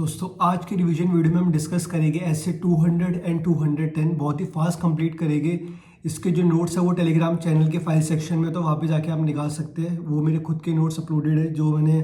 दोस्तों आज की रिवीजन वीडियो में हम डिस्कस करेंगे ऐसे 200 एंड 210 बहुत ही फास्ट कंप्लीट करेंगे। इसके जो नोट्स है वो टेलीग्राम चैनल के फाइल सेक्शन में, तो वहाँ पे जाके आप निकाल सकते हैं। वो मेरे खुद के नोट्स अपलोडेड है जो मैंने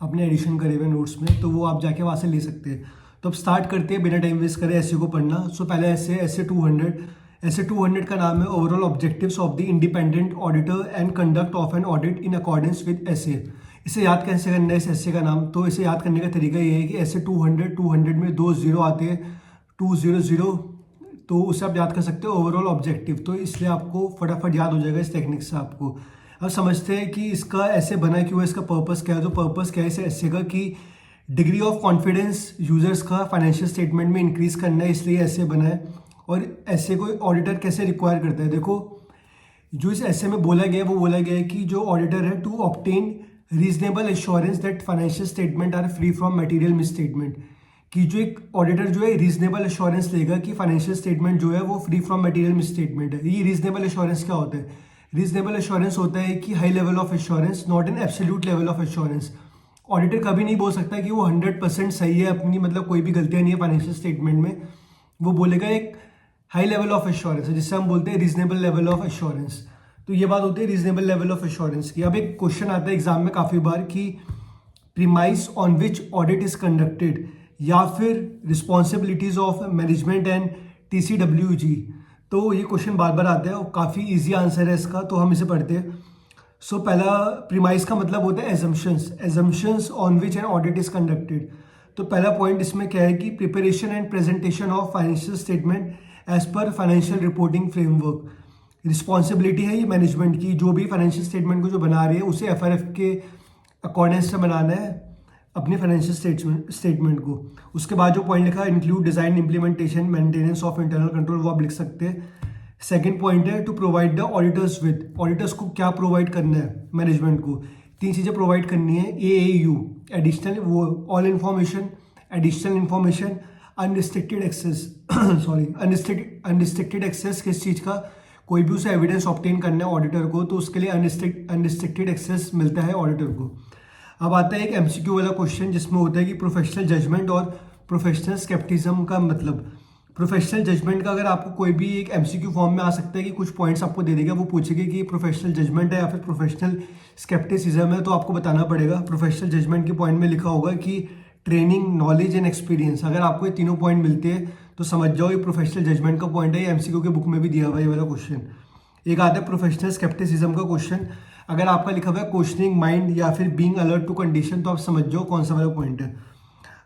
अपने एडिशन करे हुए नोट्स में, तो वो आप जाके वहाँ से ले सकते हैं। तो अब स्टार्ट करते हैं बिना टाइम वेस्ट करे ऐसे को पढ़ना। सो पहले ऐसे 200 का नाम है overall objectives of the independent auditor and conduct of an audit in accordance with ऐसे। इसे याद कैसे करना है इस ऐसे का नाम? तो इसे याद करने का तरीका ये है कि ऐसे 200 में 2 जीरो आते हैं, 200, तो उसे आप याद कर सकते हो ओवरऑल ऑब्जेक्टिव। तो इसलिए आपको फटाफट याद हो जाएगा इस टेक्निक से। आपको अब समझते हैं कि इसका ऐसे बना क्यों है, इसका पर्पस क्या है। तो पर्पस क्या है इस ऐसे का कि डिग्री ऑफ कॉन्फिडेंस यूजर्स का फाइनेंशियल स्टेटमेंट में इंक्रीज करना है, इसलिए ऐसे बना है। और ऐसे को ऑडिटर कैसे रिक्वायर करता है, देखो जो इस ऐसे में बोला गया है वो बोला गया है कि जो ऑडिटर है to obtain reasonable assurance that financial statement are free from material misstatement, कि जो एक ऑडिटर जो है रीजनेबल एश्योरेंस लेगा कि फाइनेंशियल स्टेटमेंट जो है वो फ्री फ्रॉम मटेरियल मिसस्टेटमेंट है। ये रीजनेबल एश्योरेंस क्या होता है? रीजनेबल एश्योरेंस होता है कि high level of assurance, not an absolute level of assurance. Auditor कभी नहीं बोल सकता कि वो 100% सही है अपनी, मतलब कोई भी गलतियां नहीं है फाइनेंशियल स्टेटमेंट में। वो बोलेगा एक हाई लेवल ऑफ एश्योरेंस है जिससे हम बोलते हैं रीजनेबल लेवल ऑफ एश्योरेंस। तो ये बात होती है रीजनेबल लेवल ऑफ एश्योरेंस की। अब एक क्वेश्चन आता है एग्जाम में काफ़ी बार कि premise on which audit is conducted, या फिर responsibilities of management and TCWG। तो ये क्वेश्चन बार बार आता है और काफ़ी इजी आंसर है इसका, तो हम इसे पढ़ते हैं। सो पहला प्रीमाइस का मतलब होता है assumptions on which an audit is conducted. तो पहला पॉइंट इसमें क्या है कि preparation and presentation of financial statement as per financial reporting framework. Responsibility है ये मैनेजमेंट की, जो भी फाइनेंशियल स्टेटमेंट को जो बना रही है उसे FRF के अकॉर्डेंस से बनाना है अपने फाइनेंशियल स्टेटमेंट को। उसके बाद जो पॉइंट लिखा है include design implementation maintenance of internal control, वो आप लिख सकते हैं। सेकंड पॉइंट है to provide the auditors with, auditors को क्या प्रोवाइड करना है मैनेजमेंट को? 3 चीज़ें प्रोवाइड करनी है। AAU एडिशनल, वो all information, additional information, unrestricted access sorry unrestricted access किस चीज़ का? कोई भी उसे एविडेंस ऑब्टेन करना है ऑडिटर को, तो उसके लिए अनरिस्ट्रिक्टेड एक्सेस मिलता है ऑडिटर को। अब आता है एक MCQ वाला क्वेश्चन जिसमें होता है कि प्रोफेशनल जजमेंट और प्रोफेशनल स्केप्टिज्म का मतलब। प्रोफेशनल जजमेंट का अगर आपको कोई भी एक MCQ फॉर्म में आ सकता है कि कुछ पॉइंट्स आपको दे देगा, वो पूछेगा कि प्रोफेशनल जजमेंट है या फिर प्रोफेशनल स्केप्टिसिज्म है, तो आपको बताना पड़ेगा। प्रोफेशनल जजमेंट के पॉइंट में लिखा होगा कि ट्रेनिंग, नॉलेज एंड एक्सपीरियंस। अगर आपको ये तीनों पॉइंट मिलते हैं तो समझ जाओ ये प्रोफेशनल जजमेंट का पॉइंट है। ये MCQ के बुक में भी दिया हुआ है ये वाला क्वेश्चन। एक आता है प्रोफेशनल स्केप्टिसिज्म का क्वेश्चन। अगर आपका लिखा हुआ है क्वेश्चनिंग माइंड या फिर बीइंग अलर्ट टू कंडीशन, तो आप समझ जाओ कौन सा वाला पॉइंट है।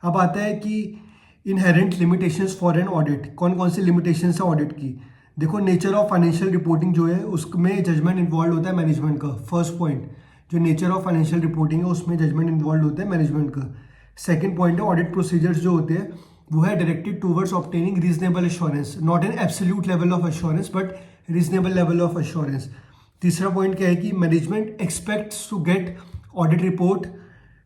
अब आता है कि inherent limitations for an audit, कौन कौन सी लिमिटेशंस है ऑडिट की। देखो नेचर ऑफ फाइनेंशियल रिपोर्टिंग जो है उसमें जजमेंट इन्वॉल्व होता है मैनेजमेंट का। फर्स्ट पॉइंट जो नेचर ऑफ फाइनेंशियल रिपोर्टिंग है उसमें जजमेंट इन्वॉल्व होता है मैनेजमेंट का। सेकंड पॉइंट है ऑडिट प्रोसीजर्स जो होते हैं वो है directed towards obtaining reasonable assurance, not an absolute level of assurance but reasonable level of assurance. तीसरा पॉइंट क्या है कि management expects to get audit report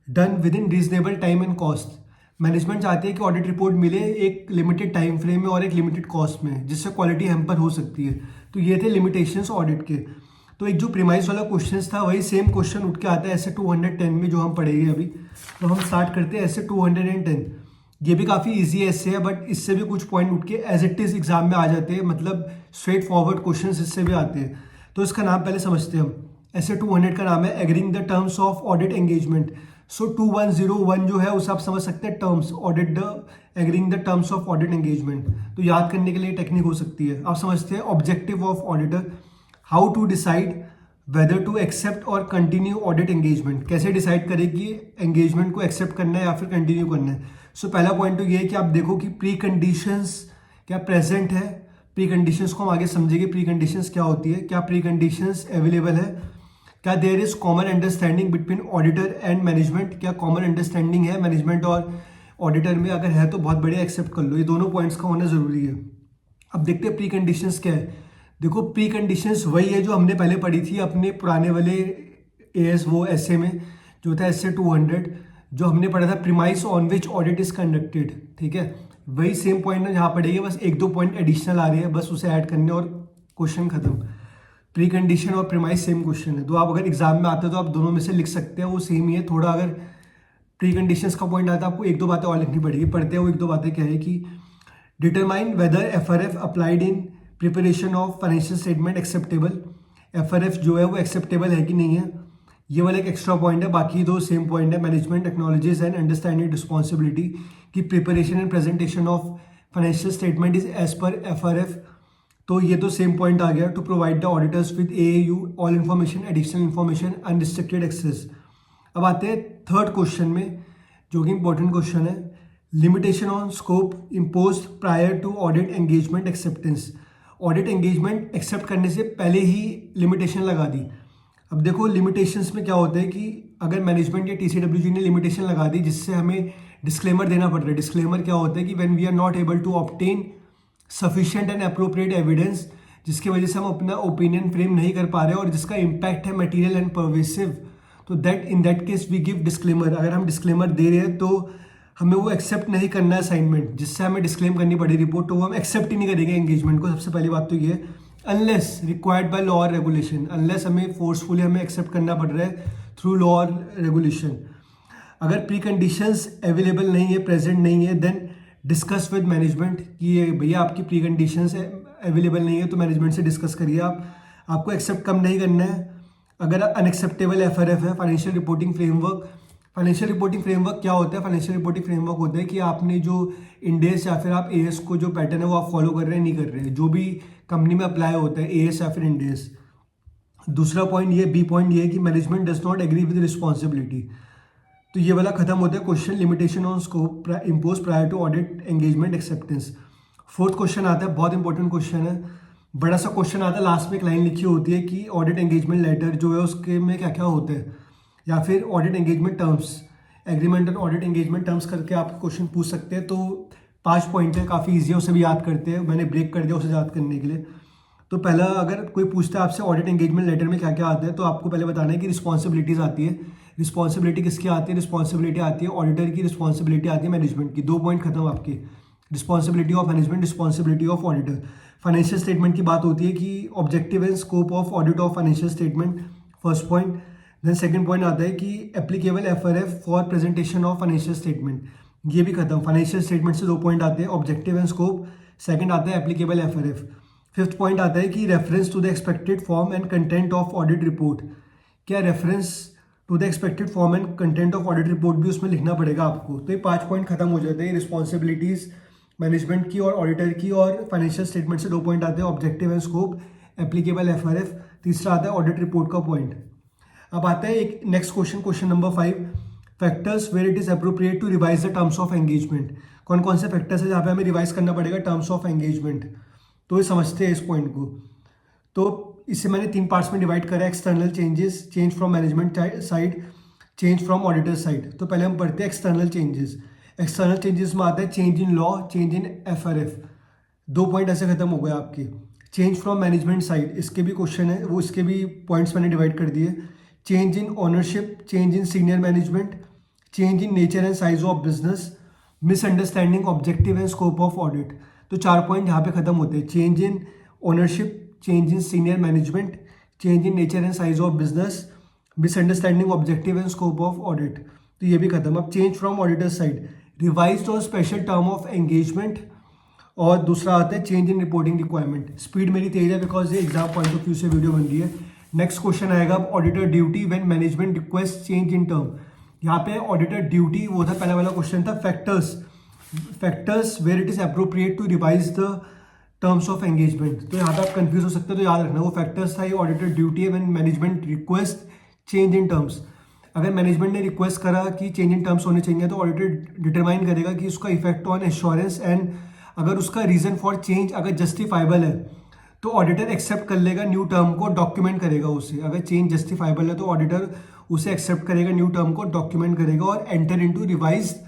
done within reasonable time and cost. Management चाहती है कि audit report मिले एक limited time frame में और एक लिमिटेड कॉस्ट में, जिससे क्वालिटी हैम्पर हो सकती है। तो ये थे लिमिटेशंस ऑडिट के। तो एक जो प्रीमाइस वाला क्वेश्चन था वही सेम क्वेश्चन उठ के आता है ऐसे 210 में जो हम पढ़ेंगे अभी। तो हम स्टार्ट करते हैं ऐसे 210। ये भी काफ़ी इजी ऐसे है, बट इससे भी कुछ पॉइंट उठ के एज इट इज एग्जाम में आ जाते हैं, मतलब स्ट्रेट फॉरवर्ड क्वेश्चन इससे भी आते हैं। तो इसका नाम पहले समझते हैं हम। ऐसे 200 का नाम है agreeing the terms of audit engagement. So 2101 जो है उसे आप समझ सकते हैं terms, audit the agreeing the terms of audit engagement. तो याद करने के लिए टेक्निक हो सकती है। आप समझते हैं objective of auditor, how to decide whether to accept और कंटिन्यू ऑडिट एंगेजमेंट, कैसे डिसाइड करें कि एंगेजमेंट को एक्सेप्ट करना है या फिर कंटिन्यू करना है। सो पहला पॉइंट तो ये है कि आप देखो कि प्री कंडीशंस क्या प्रेजेंट है। प्री कंडीशंस को हम आगे समझेंगे, प्री कंडीशंस क्या होती है, क्या प्री कंडीशंस अवेलेबल है, क्या there is common understanding between auditor and management, क्या कॉमन अंडरस्टैंडिंग है मैनेजमेंट और ऑडिटर में, अगर है तो बहुत बढ़िया एक्सेप्ट कर लो। ये दोनों पॉइंट्स का होना जरूरी है। अब देखते हैं प्री कंडीशंस क्या है। देखो प्री कंडीशंस वही है जो हमने पहले पढ़ी थी अपने पुराने वाले वो ऐसे में जो था ऐसे 200, जो हमने पढ़ा था premise on which audit is conducted. ठीक है, वही सेम पॉइंट है जहाँ पढ़ेंगे, बस 1-2 पॉइंट एडिशनल आ रही है, बस उसे ऐड करने और क्वेश्चन खत्म। प्री कंडीशन और प्रीमाइस सेम क्वेश्चन है, तो आप अगर एग्जाम में आते हो तो आप दोनों में से लिख सकते हैं, वो सेम ही है। थोड़ा अगर प्री कंडीशंस का पॉइंट आता है, आपको एक दो बातें और लिखनी पड़ेगी। पढ़ते हुए एक दो बातें क्या है कि determine whether FRF applied in preparation of financial statement acceptable. FRF जो है वो एक्सेप्टेबल है कि नहीं है, ये वाला एक एक्स्ट्रा पॉइंट है। बाकी दो सेम पॉइंट है। Management technologies and understanding responsibility की preparation and presentation of financial statement is as per FRF, तो ये तो सेम पॉइंट आ गया। To provide the auditors with AAU all information, additional information, unrestricted access. अब आते हैं थर्ड क्वेश्चन में, जो कि इंपॉर्टेंट क्वेश्चन है। Limitation on scope impose prior to audit engagement acceptance. Audit engagement accept करने से पहले ही लिमिटेशन लगा दी। अब देखो लिमिटेशंस में क्या होता है कि अगर मैनेजमेंट या टीसीडब्ल्यूजी ने लिमिटेशन लगा दी जिससे हमें डिस्क्लेमर देना पड़ रहा है। डिस्क्लेमर क्या होता है कि when we are not able to obtain sufficient and appropriate evidence, जिसकी वजह से हम अपना ओपिनियन फ्रेम नहीं कर पा रहे और जिसका इम्पैक्ट है मटेरियल एंड परवेसिव, तो in that case we give disclaimer. अगर हम डिस्क्लेमर दे रहे हैं तो हमें वो एक्सेप्ट नहीं करना है असाइनमेंट, जिससे हमें डिस्क्लेम करनी पड़ी रिपोर्ट, तो वो हम एक्सेप्ट ही नहीं करेंगे एंगेजमेंट को। सबसे पहली बात तो ये, अनलेस रिक्वायर्ड बाय लॉ और रेगुलेशन, अनलेस हमें फोर्सफुली हमें एक्सेप्ट करना पड़ रहा है थ्रू लॉ और रेगुलेशन। अगर प्री कंडीशंस अवेलेबल नहीं है, प्रेजेंट नहीं है, देन डिस्कस विद मैनेजमेंट कि भैया आपकी प्री कंडीशंस अवेलेबल नहीं है, तो मैनेजमेंट से डिस्कस करिए। आपको एक्सेप्ट कम नहीं करना है। अगर अनएक्सेप्टेबल एफआरएफ है, financial reporting framework. Financial reporting framework क्या होता है? फाइनेंशियल रिपोर्टिंग फ्रेमवर्क होता है कि आपने जो इंडेस या फिर आप एएस को जो पैटर्न है वो आप फॉलो कर रहे हैं नहीं कर रहे हैं, जो भी कंपनी में अप्लाई होता है एएस या फिर इंडेस। दूसरा पॉइंट ये, बी पॉइंट ये है कि management does not agree with responsibility, तो ये वाला खत्म होता है question. Limitation on scope impose prior to audit engagement acceptance. Fourth question आता है, बहुत इंपॉर्टेंट क्वेश्चन है, बड़ा सा क्वेश्चन आता है। लास्ट में एक लाइन लिखी होती है कि ऑडिट एंगेजमेंट लेटर जो है उसके में क्या क्या होते हैं, या फिर audit engagement terms, agreement and audit engagement terms करके आप क्वेश्चन पूछ सकते हैं। तो 5 पॉइंट है, काफ़ी ईजी है, उसे भी याद करते हैं। मैंने ब्रेक कर दिया उसे याद करने के लिए। तो पहला, अगर कोई पूछता है आपसे ऑडिट एंगेजमेंट लेटर में क्या क्या आता है, तो आपको पहले बताना है कि रिस्पॉन्सिबिलिटीज़ आती है। रिस्पॉन्सिबिलिटी किसकी आती है? रिस्पॉन्सिबिलिटी आती है ऑडिटर की, रिस्पॉन्सिबिलिटी आती है मैनेजमेंट की। 2 पॉइंट खत्म आपके। Responsibility of management, responsibility of auditor. Financial statement की बात होती है कि objective and scope of audit of financial statement, first point. Then second point आता है कि applicable FRF for presentation of financial statement, ये भी खत्म। फाइनेंशियल स्टेटमेंट से 2 पॉइंट आते हैं, ऑब्जेक्टिव एंड स्कोप, सेकंड आता है एप्लीकेबल एफआरएफ। फिफ्थ पॉइंट आता है कि reference to the expected form and content of audit report. क्या reference to the expected form and content of audit report भी उसमें लिखना पड़ेगा आपको। तो ये 5 पॉइंट खत्म हो जाते हैं, रिस्पॉन्सिबिलिटीज मैनेजमेंट की और ऑडिटर की। और फाइनेंशियल स्टेटमेंट से 2 पॉइंट आते हैं, objective and scope, applicable FRF. तीसरा आता है ऑडिट रिपोर्ट का पॉइंट। अब आता है एक next question, question number 5, factors where it is appropriate to revise the terms of engagement. कौन कौन से फैक्टर्स है जहाँ पे हमें रिवाइज करना पड़ेगा टर्म्स ऑफ एंगेजमेंट, तो ये समझते हैं इस पॉइंट को। तो इसे मैंने 3 पार्ट्स में डिवाइड करा है, external changes, change from management side, change from auditor side. तो पहले हम पढ़ते हैं एक्सटर्नल चेंजेस। एक्सटर्नल चेंजेस में आता है change in law, change in FRF. 2 point ऐसे खत्म हो गए आपके। चेंज फ्रॉम मैनेजमेंट साइड, इसके भी क्वेश्चन है, वो इसके भी पॉइंट्स मैंने डिवाइड कर दिए। Change in ownership, change in senior management, change in nature and size of business, misunderstanding objective and scope of audit. तो 4 पॉइंट यहाँ पे खत्म होते हैं, change in ownership, change in senior management, change in nature and size of business, misunderstanding objective and scope of audit. तो ये भी खत्म। अब change from auditor side, revised on special term of engagement, और दूसरा आता है change in reporting requirement. Speed मेरी तेज है बिकॉज ये एग्जाम पॉइंट ऑफ व्यू से वीडियो बन रही है। नेक्स्ट क्वेश्चन आएगा अब auditor duty when management request change in term. यहाँ पे ऑडिटर ड्यूटी वो था, पहला वाला क्वेश्चन था factors where it is appropriate to revise the terms of engagement. तो यहाँ पे आप कंफ्यूज हो सकते हो, तो याद रखना वो फैक्टर्स था, ये ऑडिटर ड्यूटी है when management request change in terms. अगर मैनेजमेंट ने रिक्वेस्ट करा कि चेंज इन टर्म्स होने चाहिए, तो ऑडिटर डिटरमाइन करेगा कि उसका इफेक्ट ऑन एश्योरेंस, एंड अगर उसका रीजन फॉर चेंज अगर जस्टिफाइबल है तो ऑडिटर एक्सेप्ट कर लेगा न्यू टर्म को, डॉक्यूमेंट करेगा उसे। अगर चेंज जस्टिफाइबल है तो ऑडिटर उसे एक्सेप्ट करेगा, न्यू टर्म को डॉक्यूमेंट करेगा और enter into revised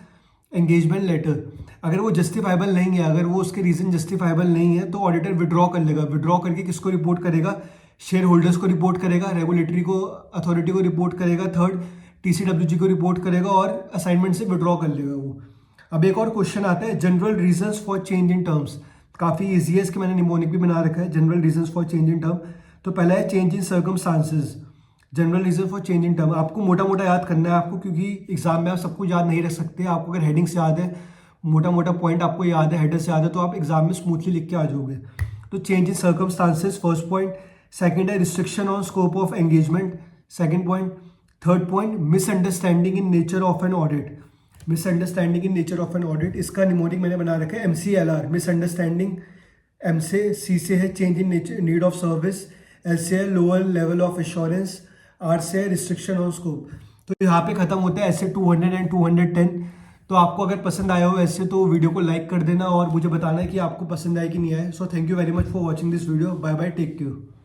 engagement letter. अगर वो जस्टिफाइबल नहीं है, अगर वो उसके रीजन जस्टिफाइबल नहीं है, तो ऑडिटर विड्रॉ कर लेगा। विड्रॉ करके किसको रिपोर्ट करेगा? शेयर होल्डर्स को रिपोर्ट करेगा, रेगुलेटरी को, अथॉरिटी को रिपोर्ट करेगा, थर्ड टीसीडब्ल्यूजी को रिपोर्ट करेगा और असाइनमेंट से विड्रॉ कर लेगा वो। अब एक और क्वेश्चन आता है general reasons for change in terms. काफ़ी ईजी है, इसके मैंने निमोनिक भी बना रखा है, general reasons for change in term. तो पहला है change in circumstances, general reason for change in term, आपको मोटा मोटा याद करना है आपको, क्योंकि एग्जाम में आप सब कुछ याद नहीं रख सकते। आपको अगर हेडिंग्स याद है, मोटा मोटा पॉइंट आपको याद है, हेडर्स याद है, तो आप एग्जाम में स्मूथली लिख के आ जाओगे। तो change in circumstances first point, second है restriction on scope of engagement, second point. Third point misunderstanding in nature of an audit, misunderstanding in nature of an audit, इसका निमोनिक मैंने बना रखा है MCLR, मिसअंडरस्टैंडिंग। एम से C से है change in need of service, L से है lower level of assurance, R से है रिस्ट्रिक्शन ऑन स्कोप। तो यहाँ पे खत्म होता है ऐसे 200 एंड 210। तो आपको अगर पसंद आया हो ऐसे तो वीडियो को लाइक कर देना और मुझे बताना है कि आपको पसंद आए कि नहीं आए। So thank you very much for watching this video. Bye bye, take care.